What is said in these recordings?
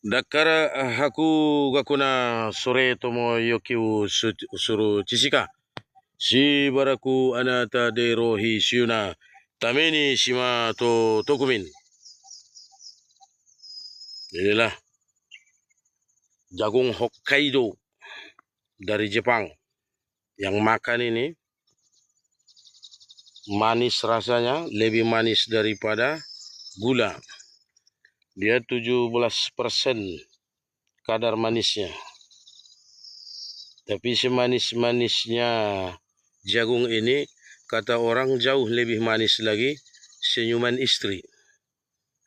Dakara haku gakuna sore tomo yokiu suru chisika. Shibaraku anata de rohi shiuna. Tameni shima to tokumin. Inilah jagung Hokkaido dari Jepang. Yang makan ini manis rasanya, lebih manis daripada gula. Dia 17% kadar manisnya. Tapi semanis-manisnya jagung ini, kata orang jauh lebih manis lagi senyuman istri.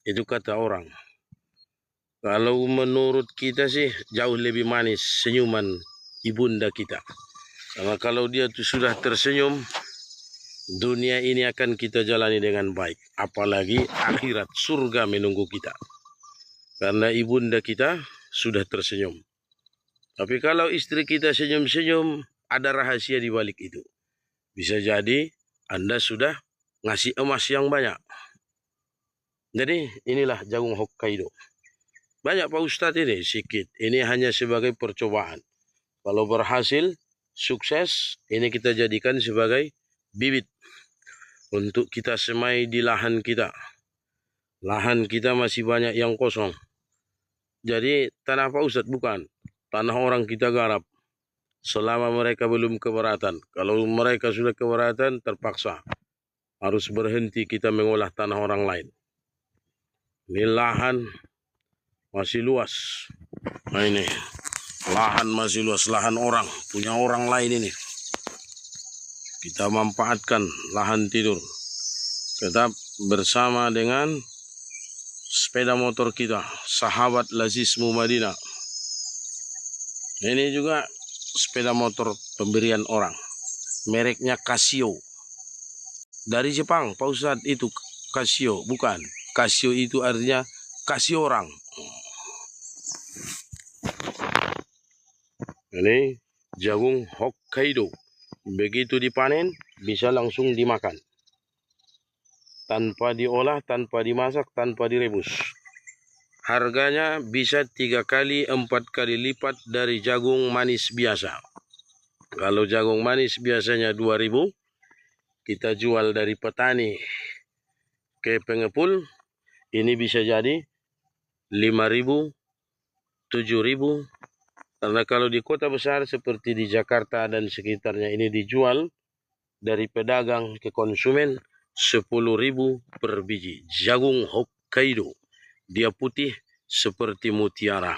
Itu kata orang. Kalau menurut kita sih jauh lebih manis senyuman ibunda kita. Karena kalau dia tuh sudah tersenyum, dunia ini akan kita jalani dengan baik. Apalagi akhirat, surga menunggu kita. Karena ibunda kita sudah tersenyum. Tapi kalau istri kita senyum-senyum, ada rahasia di balik itu. Bisa jadi Anda sudah ngasih emas yang banyak. Jadi inilah jagung Hokkaido. Banyak Pak Ustadz ini, sikit. Ini hanya sebagai percobaan. Kalau berhasil, sukses, ini kita jadikan sebagai bibit. Untuk kita semai di lahan kita. Lahan kita masih banyak yang kosong. Jadi tanah Pak Ustadz bukan. Tanah orang kita garap. Selama mereka belum keberatan. Kalau mereka sudah keberatan, terpaksa. Harus berhenti kita mengolah tanah orang lain. Ini lahan masih luas. Nah ini. Lahan masih luas. Lahan orang. Punya orang lain ini. Kita manfaatkan lahan tidur. Tetap bersama dengan sepeda motor kita. Sahabat Lazismu Madinah. Ini juga sepeda motor pemberian orang. Mereknya Casio. Dari Jepang, Pak Ustadz, itu Casio. Bukan. Casio itu artinya kasih orang. Ini jagung Hokkaido. Begitu dipanen, bisa langsung dimakan. Tanpa diolah, tanpa dimasak, tanpa direbus. Harganya bisa 3 kali, 4 kali lipat dari jagung manis biasa. Kalau jagung manis biasanya 2.000, kita jual dari petani ke pengepul, ini bisa jadi 5.000, 7.000. Karena kalau di kota besar seperti di Jakarta dan sekitarnya ini dijual dari pedagang ke konsumen 10.000 per biji. Jagung Hokkaido. Dia putih seperti mutiara.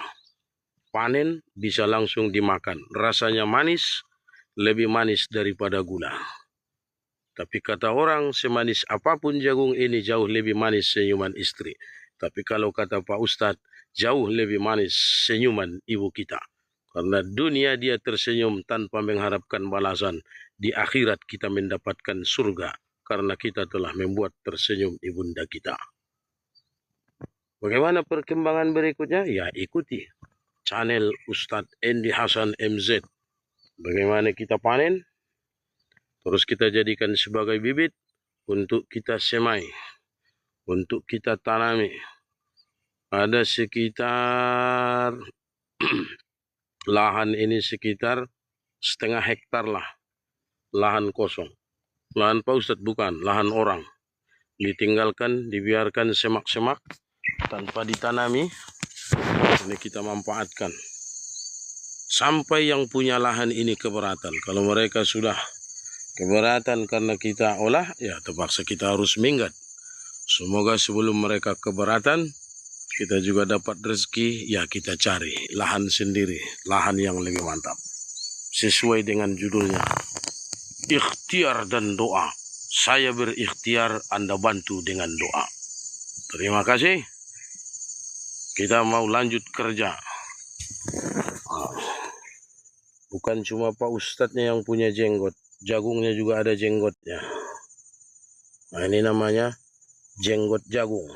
Panen bisa langsung dimakan. Rasanya manis, lebih manis daripada gula. Tapi kata orang, semanis apapun jagung ini jauh lebih manis senyuman istri. Tapi kalau kata Pak Ustadz, jauh lebih manis senyuman ibu kita. Karena dunia dia tersenyum tanpa mengharapkan balasan. Di akhirat kita mendapatkan surga. Karena kita telah membuat tersenyum ibunda kita. Bagaimana perkembangan berikutnya? Ya ikuti channel Ustadz Endi Hasan MZ. Bagaimana kita panen? Terus kita jadikan sebagai bibit untuk kita semai. Untuk kita tanami. Ada sekitar lahan ini sekitar 0,5 hektar lah. Lahan kosong. Lahan Pak Ustadz bukan, lahan orang. Ditinggalkan, dibiarkan semak-semak tanpa ditanami. Ini kita manfaatkan. Sampai yang punya lahan ini keberatan. Kalau mereka sudah keberatan karena kita olah, ya terpaksa kita harus minggat. Semoga sebelum mereka keberatan, kita juga dapat rezeki, ya kita cari lahan sendiri, lahan yang lebih mantap. Sesuai dengan judulnya, ikhtiar dan doa. Saya berikhtiar, Anda bantu dengan doa. Terima kasih. Kita mau lanjut kerja. Bukan cuma Pak Ustadznya yang punya jenggot. Jagungnya juga ada jenggotnya. Nah ini namanya jenggot jagung.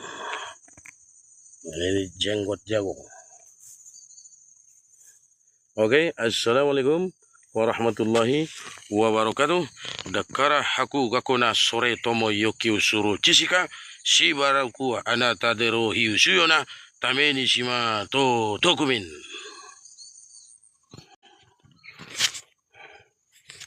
Ini jenggot jagung. Oke, assalamualaikum warahmatullahi wabarakatuh. Dakara haku gakuna sore tomo yoki usuru chisika. Shibaraku anata dero hiusuyona. Tameni shima to tokumin.